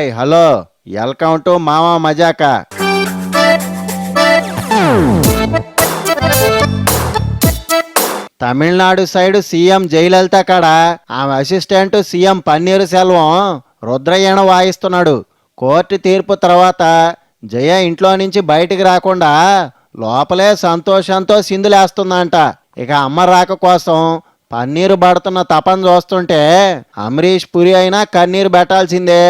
Hi hello welcome to Mama Majaka. Tamil Nadu side CM Jayalalitha కాడ ఆమె assistant CM Panneer Selvam రుద్రయ్యణ వాయిస్తున్నాడు. కోర్టు తీర్పు తర్వాత జయ ఇంట్లో నుంచి బయటికి రాకుండా లోపలే సంతోషంతో సిందులేస్తుందంట. ఇక అమ్మ రాక కోసం పన్నీరు పడుతున్న తపన చూస్తుంటే అమరీష్ పురి అయినా కన్నీరు పెట్టాల్సిందే.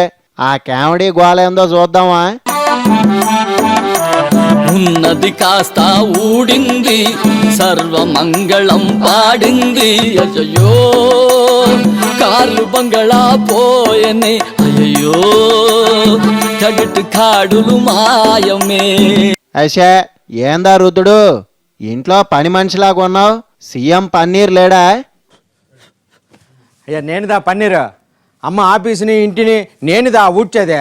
ఆ కామెడీ గోలేందో చూద్దామా. ఉన్నది కాస్త ఊడింది, సర్వమంగళం పాడింది. అయ్యో కార్లు బంగళా పోయనే, అయ్యో కగటు కాడులు మాయమే. అషే ఏందా రుద్దుడు, ఇంట్లో పని మనిషిలాగా ఉన్నావు? సీఎం పన్నీర్ లేడా? అయ్యా నేనుదా పన్నీరు, అమ్మ ఆఫీసుని ఇంటిని నేనుదా ఊడ్చేదే.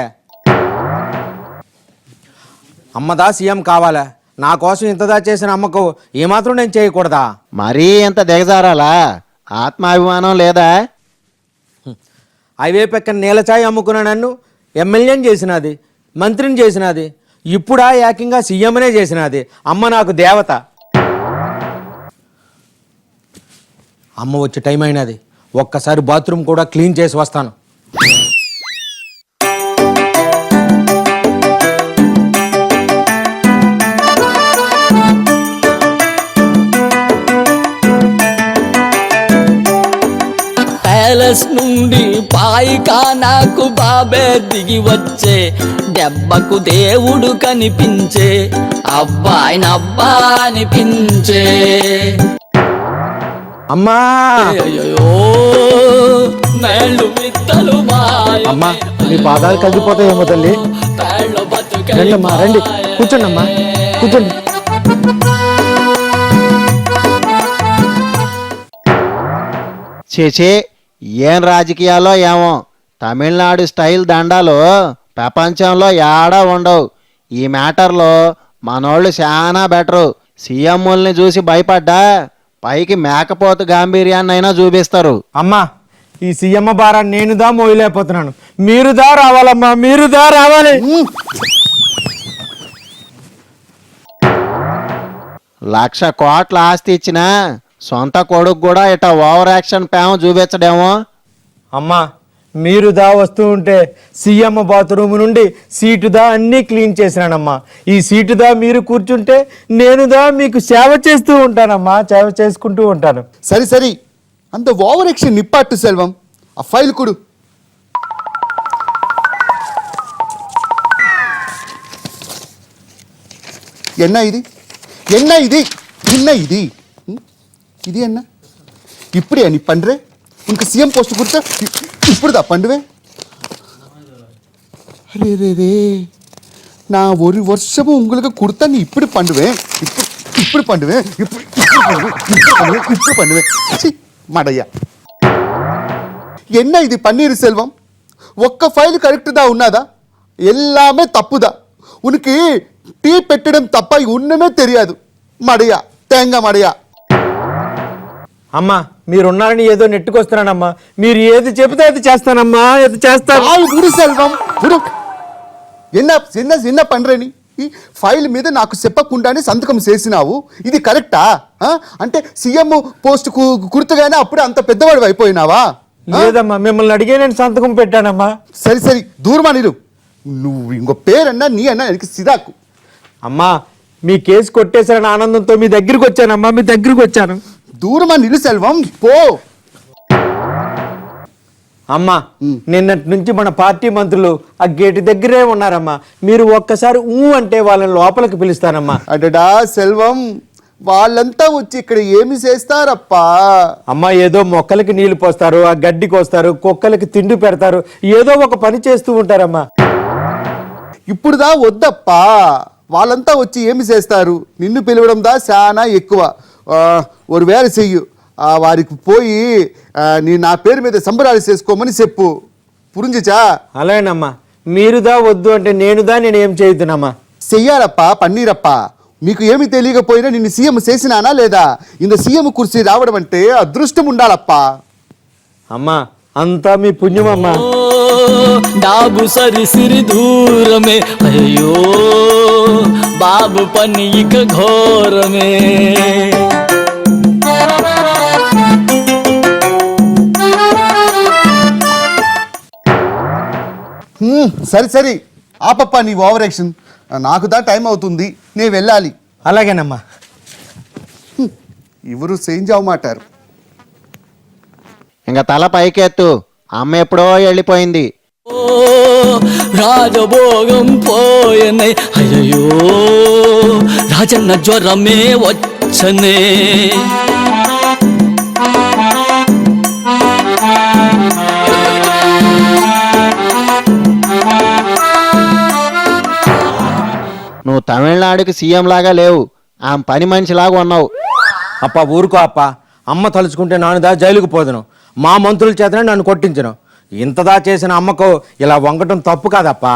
అమ్మదా సీఎం కావాలా? నా కోసం ఇంతదా చేసిన అమ్మకు ఏమాత్రం నేను చేయకూడదా? మరీ ఇంత దిగజారాలా? ఆత్మాభిమానం లేదా? అవే పక్కన నీలచాయ్ అమ్ముకున్న నన్ను ఎమ్మెల్యేని చేసినది, మంత్రిని చేసినది, ఇప్పుడా ఏకంగా సీఎంనే చేసినది. అమ్మ నాకు దేవత. అమ్మ వచ్చే టైం అయినది, ఒక్కసారి బాత్రూమ్ కూడా క్లీన్ చేసి వస్తాను. ప్యాలెస్ నుండి పాయికా నాకు బాబే దిగి వచ్చే, దెబ్బకు దేవుడు కనిపించే, అబ్బాయిని అబ్బా అనిపించే. అమ్మా అయ్యో మేళ్ళు విత్తలు అమ్మా, మీ పాదాలు కదిలిపోతాయేమో తల్లి. రండి అమ్మా, రండి కూర్చోండి అమ్మా, కూర్చోండి. చేచే ఏం రాజకీయాల్లో ఏమో, తమిళనాడు స్టైల్ దండాలు ప్రపంచంలో ఏడా ఉండవు. ఈ మ్యాటర్లో మనోళ్ళు చాలా బెటరు. సీఎంని చూసి భయపడ్డా పైకి మేకపోతు గాంభీర్యాన్ని అయినా చూపిస్తారు. అమ్మా ఈ సీఎం భారాన్ని నేనుదా మోయలేకపోతున్నాను, మీరుదా రావాలమ్మా, మీరుదా రావాలి. 1,00,000 కోట్ల ఆస్తి ఇచ్చినా సొంత కొడుకు కూడా ఇట ఓవర్ యాక్షన్ ప్రేమ చూపించడేమో. అమ్మా మీరుదా వస్తూ ఉంటే సీఎం బాత్రూమ్ నుండి సీటుదా అన్నీ క్లీన్ చేసినానమ్మా. ఈ సీటుదా మీరు కూర్చుంటే నేనుదా మీకు సేవ చేస్తూ ఉంటానమ్మా, సేవ చేసుకుంటూ ఉంటాను. సరి సరి அந்த ஓவர் ஆக்ஷன் நிப்பாட்டு செல்வம். ఆ ఫైల్ కొడు. என்ன இது என்ன இது என்ன இது இது என்ன இப்படியா நீ பண்ற? உனக்கு சிஎம் போஸ்ட் கொடுத்த இப்படிதான் பண்ணுவேன்? அரே ரே ரே, நான் ஒரு வருஷமும் உங்களுக்கு கொடுத்தா நீ இப்படி பண்ணுவேன், இப்படி பண்ணுவேன், இப்படி பண்ணுவேன். మడయ్యా என்ன ఇది పన్నీరు సెల్వం? ఒక్క ఫైల్ కరెక్ట్దా ఉన్నదా? எல்லாமே తప్పుదా. ఉనికి టీ పెట్టడం తప్ప ఉన్నమే తెలియదు. మడయ్యా తేంగా మడయ్యా. అమ్మా మీరున్నారని ఏదో నెట్టుకొస్తున్నానమ్మా, మీరు ఏది చెబితే అది చేస్తానమ్మా, అది చేస్తాను. గురు సెల్వం గురు ఎన్న చిన్న చిన్న పండ్రని ఈ ఫైల్ మీద నాకు చెప్పకుండానే సంతకం చేసినావు, ఇది కరెక్టా? అంటే సీఎం పోస్ట్ కుర్తుగానే అప్పుడు అంత పెద్దవాడు అయిపోయినావా? లేదమ్మా, మిమ్మల్ని అడిగే నేను సంతకం పెట్టానమ్మా. సరి సరి దూరమా నీరు, నువ్వు ఇంకో పేరన్నా నీ అన్నా எனக்கு సిదాకు. అమ్మా మీ కేసు కొట్టేసారని ఆనందంతో మీ దగ్గరికి వచ్చానమ్మా, మీ దగ్గరికి వచ్చాను. దూరమా నిలు సెల్వం పో. అమ్మా నిన్నటి నుంచి మన పార్టీ మంత్రులు ఆ గేటు దగ్గరే ఉన్నారమ్మా, మీరు ఒక్కసారి అంటే వాళ్ళని లోపలికి పిలుస్తానమ్మా. అడడా సెల్వం, వాళ్ళంతా వచ్చి ఇక్కడ ఏమి చేస్తారప్పా? అమ్మా ఏదో మొక్కలకి నీళ్లు పోస్తారు, ఆ గడ్డి కోస్తారు, కుక్కలకి తిండి పెడతారు, ఏదో ఒక పని చేస్తూ ఉంటారమ్మా. ఇప్పుడుదా వద్దప్పా, వాళ్ళంతా వచ్చి ఏమి చేస్తారు? నిన్ను పిలవడం దా చాలా ఎక్కువ. ఒక వేళ చెయ్యు, వారికి పోయి నీ నా పేరు మీద సంబరాలు చేసుకోమని చెప్పు. పురించా? అలాగేనమ్మా, మీరుదా వద్దు అంటే నేనుదా నేనేం చేయుతున్నామా? చెయ్యాలప్పా పన్నీరప్పా. మీకు ఏమి తెలియకపోయినా నిన్ను సీఎం చేసినానా లేదా? ఇంత సీఎం కుర్చీ రావడం అంటే అదృష్టం ఉండాలప్పా. అమ్మా అంతా మీ పుణ్యమమ్మా. ఓ డాబు సరి సిరి దూరమే, అయ్యో బాబు పని ఇక ఘోరమే. సరే సరే ఆపప్ప నీ ఓవర్ యాక్షన్. నాకు దా టైం అవుతుంది, నేను వెళ్ళాలి. అలాగేనమ్మా. ఇవరు చేంజ్ అవ్వమాటారు. ఇంకా తల పైకెత్తు, అమ్మ ఎప్పుడో వెళ్ళిపోయింది. ఓ రాజభోగం పోయనే, అయ్యో రాజన్న జ్వరమే వచ్చనే. నువ్వు తమిళనాడుకి సీఎం లాగా లేవు, ఆమె పని మనిషిలాగా ఉన్నావు. అప్ప ఊరుకో అప్ప, అమ్మ తలుచుకుంటే నానుదా జైలుకు పోదును, మా మంత్రుల చేతనే నన్ను కొట్టించను. ఇంతదా చేసిన అమ్మకు ఇలా వంగటం తప్పు కాదప్పా.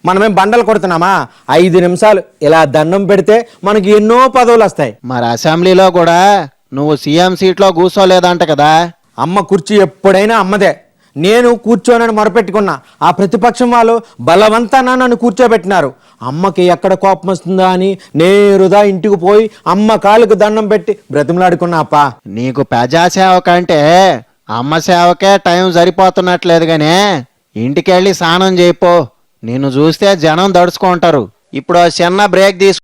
మనమేం బండలు కొడుతున్నామా? 5 నిమిషాలు ఇలా దండం పెడితే మనకి ఎన్నో పదవులు వస్తాయి. మరి అసెంబ్లీలో కూడా నువ్వు సీఎం సీట్లో కూర్చోలేదంట కదా. అమ్మ కుర్చీ ఎప్పుడైనా అమ్మదే. నేను కూర్చోనని మొరపెట్టుకున్నా, ఆ ప్రతిపక్షం వాళ్ళు బలవంతాన నన్ను కూర్చోబెట్టినారు. అమ్మకి ఎక్కడ కోపం వస్తుందా అని నేరుగా ఇంటికి పోయి అమ్మ కాళ్ళకు దండం పెట్టి బ్రతిమలాడుకున్నా అప్ప. నీకు ప్రజాసేవ కంటే అమ్మ సేవకే టైం సరిపోతున్నట్లేదు గానే, ఇంటికెళ్ళి స్నానం చేయిపో. నిన్ను చూస్తే జనం దడుచుకుంటారు. ఇప్పుడు చిన్న బ్రేక్ తీసుకు